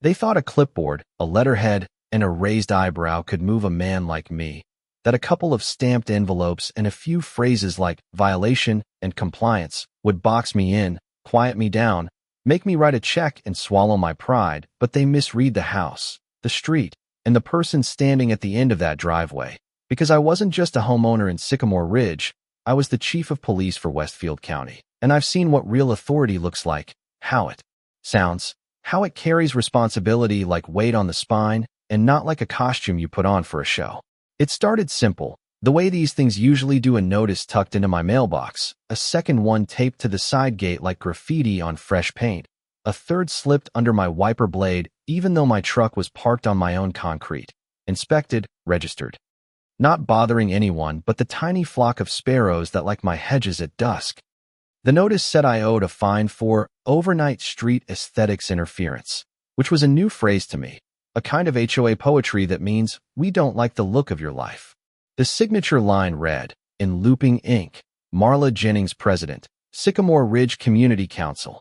They thought a clipboard, a letterhead, and a raised eyebrow could move a man like me, that a couple of stamped envelopes and a few phrases like violation and compliance would box me in, quiet me down, make me write a check and swallow my pride, but they misread the house, the street, and the person standing at the end of that driveway. Because I wasn't just a homeowner in Sycamore Ridge, I was the chief of police for Westfield County, and I've seen what real authority looks like, how it sounds, how it carries responsibility like weight on the spine, and not like a costume you put on for a show. It started simple, the way these things usually do, a notice tucked into my mailbox, a second one taped to the side gate like graffiti on fresh paint, a third slipped under my wiper blade even though my truck was parked on my own concrete, inspected, registered. Not bothering anyone but the tiny flock of sparrows that like my hedges at dusk. The notice said I owed a fine for overnight street aesthetics interference, which was a new phrase to me, a kind of HOA poetry that means we don't like the look of your life. The signature line read, in looping ink, Marla Jennings, President, Sycamore Ridge Community Council.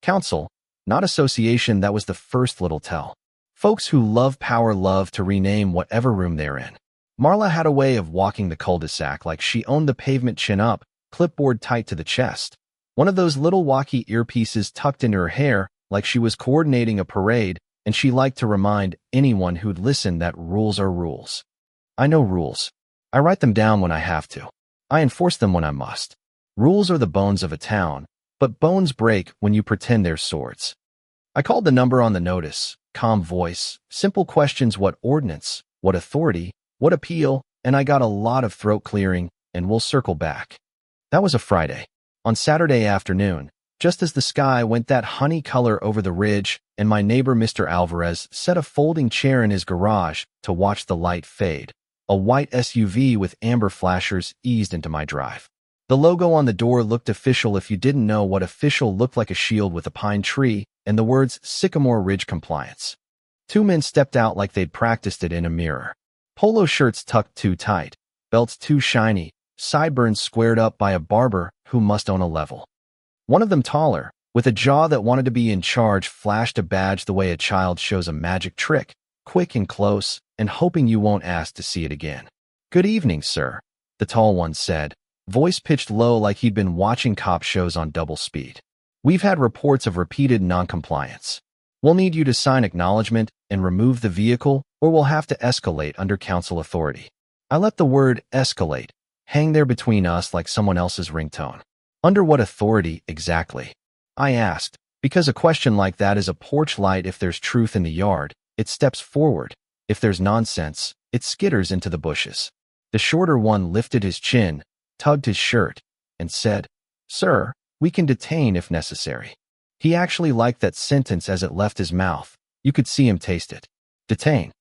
Council, not association. That was the first little tell. Folks who love power love to rename whatever room they're in. Marla had a way of walking the cul-de-sac like she owned the pavement, chin up, clipboard tight to the chest. One of those little walkie earpieces tucked into her hair like she was coordinating a parade, and she liked to remind anyone who'd listen that rules are rules. I know rules. I write them down when I have to. I enforce them when I must. Rules are the bones of a town, but bones break when you pretend they're swords. I called the number on the notice, calm voice, simple questions: what ordinance, what authority, what appeal, and I got a lot of throat clearing, and we'll circle back. That was a Friday. On Saturday afternoon, just as the sky went that honey color over the ridge, and my neighbor Mr. Alvarez set a folding chair in his garage to watch the light fade, a white SUV with amber flashers eased into my drive. The logo on the door looked official if you didn't know what official looked like: a shield with a pine tree and the words Sycamore Ridge Compliance. Two men stepped out like they'd practiced it in a mirror. Polo shirts tucked too tight, belts too shiny, sideburns squared up by a barber who must own a level. One of them, taller, with a jaw that wanted to be in charge, flashed a badge the way a child shows a magic trick, quick and close, and hoping you won't ask to see it again. "Good evening, sir," the tall one said, voice pitched low like he'd been watching cop shows on double speed. "We've had reports of repeated noncompliance. We'll need you to sign acknowledgement and remove the vehicle, or we'll have to escalate under council authority." I let the word escalate hang there between us like someone else's ringtone. Under what authority, exactly? I asked, because a question like that is a porch light. If there's truth in the yard, it steps forward. If there's nonsense, it skitters into the bushes. The shorter one lifted his chin, tugged his shirt, and said, "Sir, we can detain if necessary." He actually liked that sentence as it left his mouth. You could see him taste it. Detain.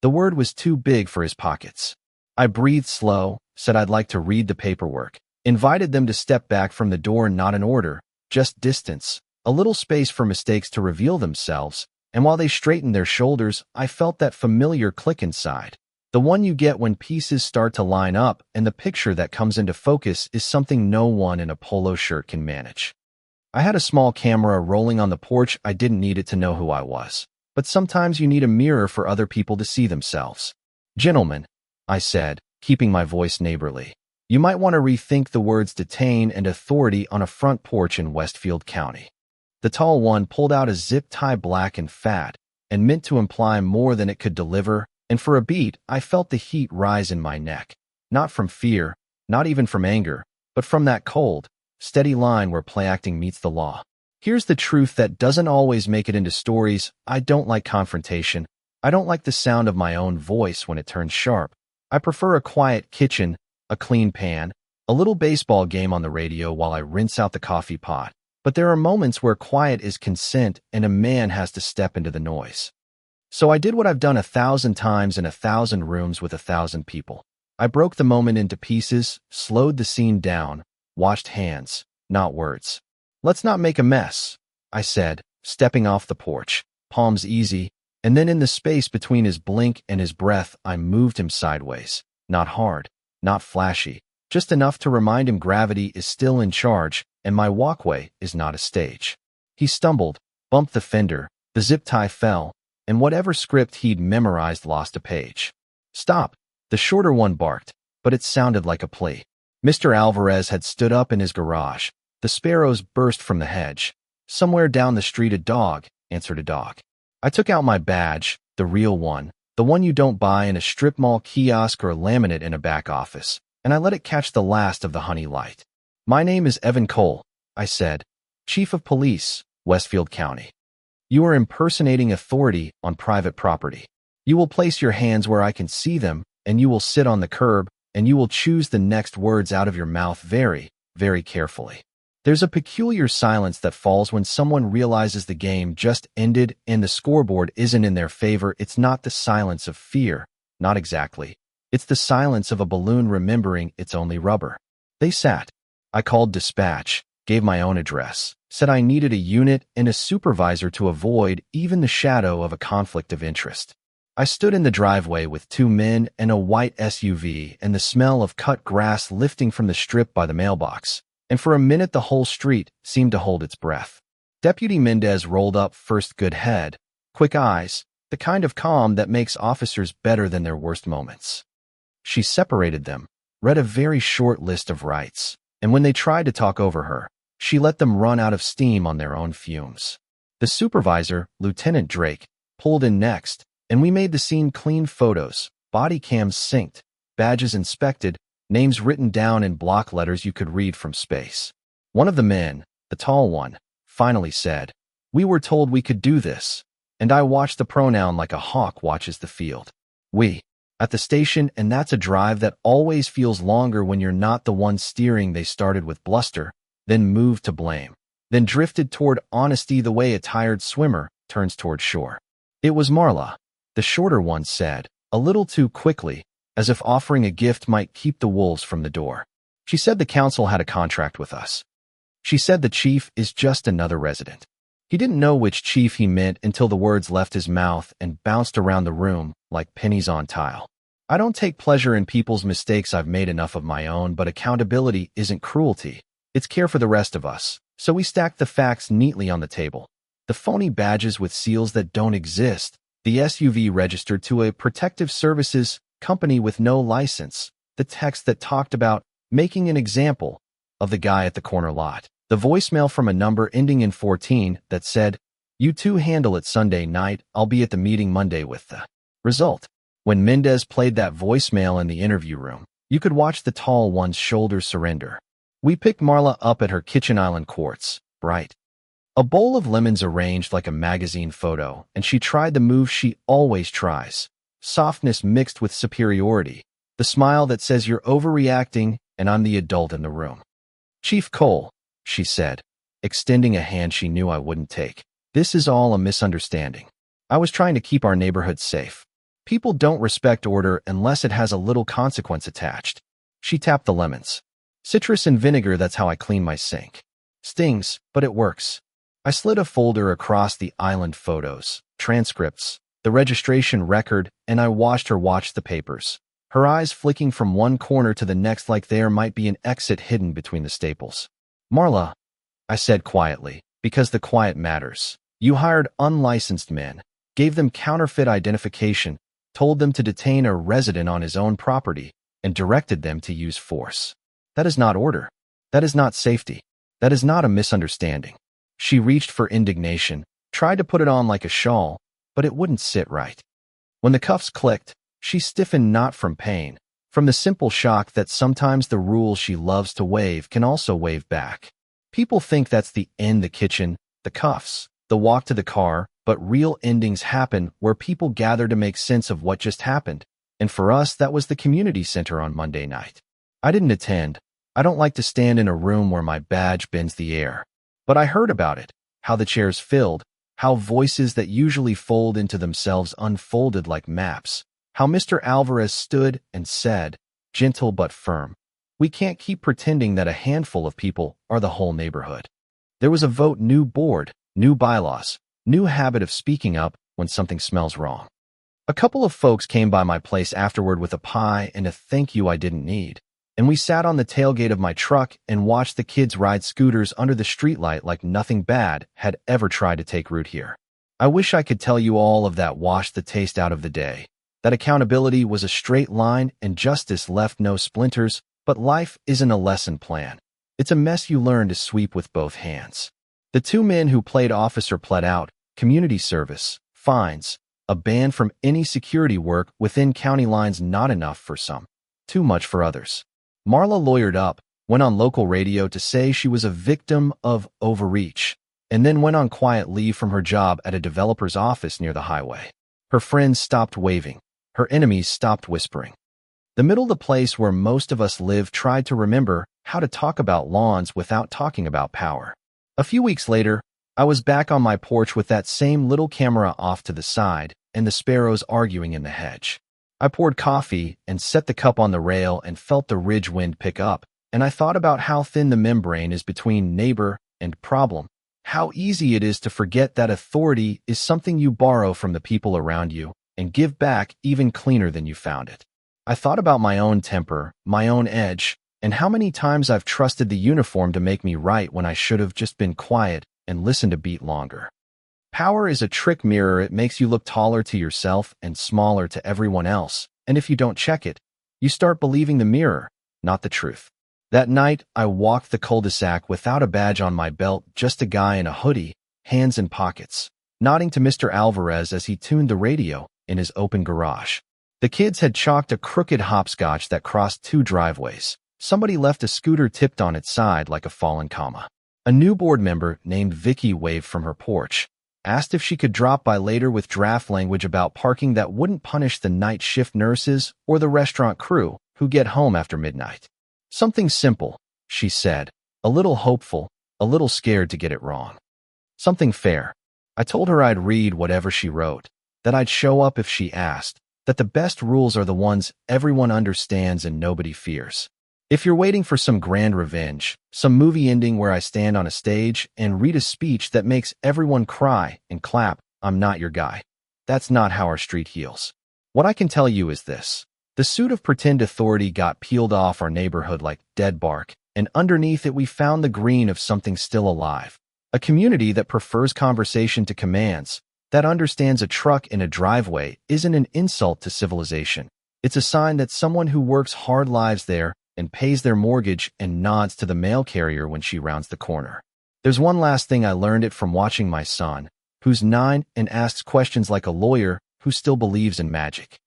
The word was too big for his pockets. I breathed slow, said I'd like to read the paperwork, invited them to step back from the door. Not an order, just distance, a little space for mistakes to reveal themselves, and while they straightened their shoulders, I felt that familiar click inside. The one you get when pieces start to line up and the picture that comes into focus is something no one in a polo shirt can manage. I had a small camera rolling on the porch. I didn't need it to know who I was, but sometimes you need a mirror for other people to see themselves. "Gentlemen," I said, keeping my voice neighborly, "you might want to rethink the words detain and authority on a front porch in Westfield County." The tall one pulled out a zip tie, black and fat, and meant to imply more than it could deliver, and for a beat I felt the heat rise in my neck, not from fear, not even from anger, but from that cold, steady line where play acting meets the law. Here's the truth that doesn't always make it into stories. I don't like confrontation. I don't like the sound of my own voice when it turns sharp. I prefer a quiet kitchen, a clean pan, a little baseball game on the radio while I rinse out the coffee pot. But there are moments where quiet is consent and a man has to step into the noise. So I did what I've done 1,000 times in 1,000 rooms with 1,000 people. I broke the moment into pieces, slowed the scene down, watched hands, not words. "Let's not make a mess," I said, stepping off the porch, palms easy, and then in the space between his blink and his breath, I moved him sideways. Not hard, not flashy, just enough to remind him gravity is still in charge and my walkway is not a stage. He stumbled, bumped the fender, the zip tie fell, and whatever script he'd memorized lost a page. "Stop," the shorter one barked, but it sounded like a plea. Mr. Alvarez had stood up in his garage. The sparrows burst from the hedge. "Somewhere down the street a dog," answered a dog. I took out my badge, the real one, the one you don't buy in a strip mall kiosk or laminate in a back office, and I let it catch the last of the honey light. "My name is Evan Cole," I said, "Chief of Police, Westfield County. You are impersonating authority on private property. You will place your hands where I can see them, and you will sit on the curb, and you will choose the next words out of your mouth very, very carefully." There's a peculiar silence that falls when someone realizes the game just ended and the scoreboard isn't in their favor. It's not the silence of fear, not exactly. It's the silence of a balloon remembering it's only rubber. They sat. I called dispatch, gave my own address, said I needed a unit and a supervisor to avoid even the shadow of a conflict of interest. I stood in the driveway with two men and a white SUV and the smell of cut grass lifting from the strip by the mailbox. And for a minute the whole street seemed to hold its breath. Deputy Mendez rolled up first, good head, quick eyes, the kind of calm that makes officers better than their worst moments. She separated them, read a very short list of rights, and when they tried to talk over her, she let them run out of steam on their own fumes. The supervisor, Lieutenant Drake, pulled in next, and we made the scene clean: photos, body cams synced, badges inspected, names written down in block letters you could read from space. One of the men, the tall one, finally said, "We were told we could do this," and I watched the pronoun like a hawk watches the field. We, at the station, and that's a drive that always feels longer when you're not the one steering. They started with bluster, then moved to blame, then drifted toward honesty the way a tired swimmer turns toward shore. It was Marla, the shorter one said, a little too quickly, as if offering a gift might keep the wolves from the door. She said the council had a contract with us. She said the chief is just another resident. He didn't know which chief he meant until the words left his mouth and bounced around the room like pennies on tile. I don't take pleasure in people's mistakes. I've made enough of my own, but accountability isn't cruelty. It's care for the rest of us. So we stacked the facts neatly on the table. The phony badges with seals that don't exist, the SUV registered to a protective services company with no license, the text that talked about making an example of the guy at the corner lot, the voicemail from a number ending in 14 that said, "You two handle it Sunday night, I'll be at the meeting Monday with the result." When Mendez played that voicemail in the interview room, you could watch the tall one's shoulders surrender. We picked Marla up at her kitchen island quartz, bright. A bowl of lemons arranged like a magazine photo, and she tried the move she always tries. Softness mixed with superiority, the smile that says you're overreacting and I'm the adult in the room. "Chief Cole," she said, extending a hand she knew I wouldn't take. "This is all a misunderstanding. I was trying to keep our neighborhood safe. People don't respect order unless it has a little consequence attached." She tapped the lemons. "Citrus and vinegar, that's how I clean my sink. Stings, but it works." I slid a folder across the island: photos, transcripts, the registration record, and I watched her watch the papers, her eyes flicking from one corner to the next like there might be an exit hidden between the staples. "Marla," I said quietly, because the quiet matters. "You hired unlicensed men, gave them counterfeit identification, told them to detain a resident on his own property, and directed them to use force. That is not order. That is not safety. That is not a misunderstanding." She reached for indignation, tried to put it on like a shawl, but it wouldn't sit right. When the cuffs clicked, she stiffened, not from pain, from the simple shock that sometimes the rules she loves to wave can also wave back. People think that's the end: the kitchen, the cuffs, the walk to the car, but real endings happen where people gather to make sense of what just happened, and for us that was the community center on Monday night. I didn't attend. I don't like to stand in a room where my badge bends the air. But I heard about it, how the chairs filled, how voices that usually fold into themselves unfolded like maps, how Mr. Alvarez stood and said, gentle but firm, "We can't keep pretending that a handful of people are the whole neighborhood." There was a vote: new board, new bylaws, new habit of speaking up when something smells wrong. A couple of folks came by my place afterward with a pie and a thank you I didn't need, and we sat on the tailgate of my truck and watched the kids ride scooters under the streetlight like nothing bad had ever tried to take root here. I wish I could tell you all of that washed the taste out of the day, that accountability was a straight line and justice left no splinters, but life isn't a lesson plan. It's a mess you learn to sweep with both hands. The two men who played officer pled out, community service, fines, a ban from any security work within county lines not enough for some, too much for others. Marla lawyered up, went on local radio to say she was a victim of overreach, and then went on quiet leave from her job at a developer's office near the highway. Her friends stopped waving. Her enemies stopped whispering. The middle of the place where most of us live tried to remember how to talk about lawns without talking about power. A few weeks later, I was back on my porch with that same little camera off to the side and the sparrows arguing in the hedge. I poured coffee and set the cup on the rail and felt the ridge wind pick up, and I thought about how thin the membrane is between neighbor and problem, how easy it is to forget that authority is something you borrow from the people around you and give back even cleaner than you found it. I thought about my own temper, my own edge, and how many times I've trusted the uniform to make me right when I should have just been quiet and listened a beat longer. Power is a trick mirror. It makes you look taller to yourself and smaller to everyone else, and if you don't check it, you start believing the mirror, not the truth. That night, I walked the cul-de-sac without a badge on my belt, just a guy in a hoodie, hands in pockets, nodding to Mr. Alvarez as he tuned the radio in his open garage. The kids had chalked a crooked hopscotch that crossed two driveways. Somebody left a scooter tipped on its side like a fallen comma. A new board member named Vicky waved from her porch, asked if she could drop by later with draft language about parking that wouldn't punish the night shift nurses or the restaurant crew who get home after midnight. Something simple, she said, a little hopeful, a little scared to get it wrong. Something fair. I told her I'd read whatever she wrote, that I'd show up if she asked, that the best rules are the ones everyone understands and nobody fears. If you're waiting for some grand revenge, some movie ending where I stand on a stage and read a speech that makes everyone cry and clap, I'm not your guy. That's not how our street heals. What I can tell you is this. The suit of pretend authority got peeled off our neighborhood like dead bark, and underneath it we found the green of something still alive. A community that prefers conversation to commands, that understands a truck in a driveway isn't an insult to civilization. It's a sign that someone who works hard lives there and pays their mortgage and nods to the mail carrier when she rounds the corner. There's one last thing I learned it from watching my son, who's 9 and asks questions like a lawyer who still believes in magic.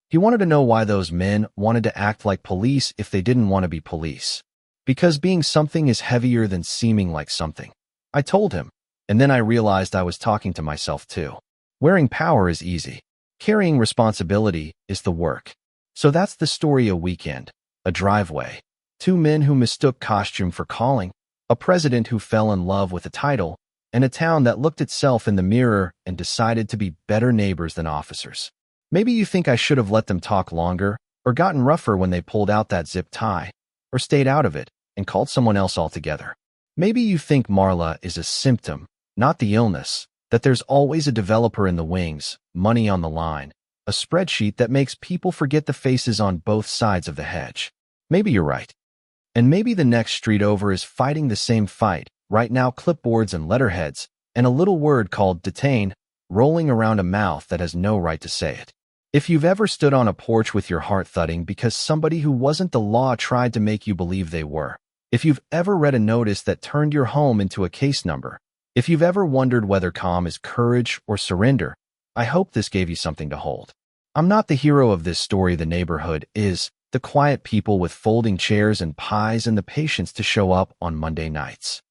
He wanted to know why those men wanted to act like police if they didn't want to be police. Because being something is heavier than seeming like something. I told him, and then I realized I was talking to myself too. Wearing power is easy. Carrying responsibility is the work. So that's the story of Weekend. A driveway, 2 men who mistook costume for calling, a president who fell in love with a title, and a town that looked itself in the mirror and decided to be better neighbors than officers. Maybe you think I should have let them talk longer, or gotten rougher when they pulled out that zip tie, or stayed out of it and called someone else altogether. Maybe you think Marla is a symptom, not the illness, that there's always a developer in the wings, money on the line, a spreadsheet that makes people forget the faces on both sides of the hedge. Maybe you're right. And maybe the next street over is fighting the same fight, right now clipboards and letterheads, and a little word called detain, rolling around a mouth that has no right to say it. If you've ever stood on a porch with your heart thudding because somebody who wasn't the law tried to make you believe they were, if you've ever read a notice that turned your home into a case number, if you've ever wondered whether calm is courage or surrender, I hope this gave you something to hold. I'm not the hero of this story. The neighborhood is the quiet people with folding chairs and pies and the patience to show up on Monday nights.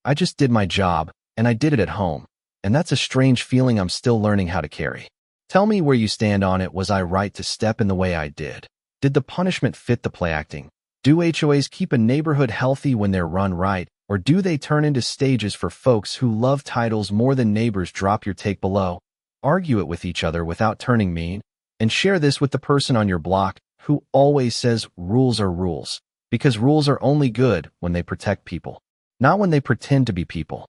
I just did my job, and I did it at home, and that's a strange feeling I'm still learning how to carry. Tell me where you stand on it. Was I right to step in the way I did? Did the punishment fit the play acting? Do HOAs keep a neighborhood healthy when they're run right, or do they turn into stages for folks who love titles more than neighbors? Drop your take below. Argue it with each other without turning mean, and share this with the person on your block who always says rules are rules, because rules are only good when they protect people, not when they pretend to be people.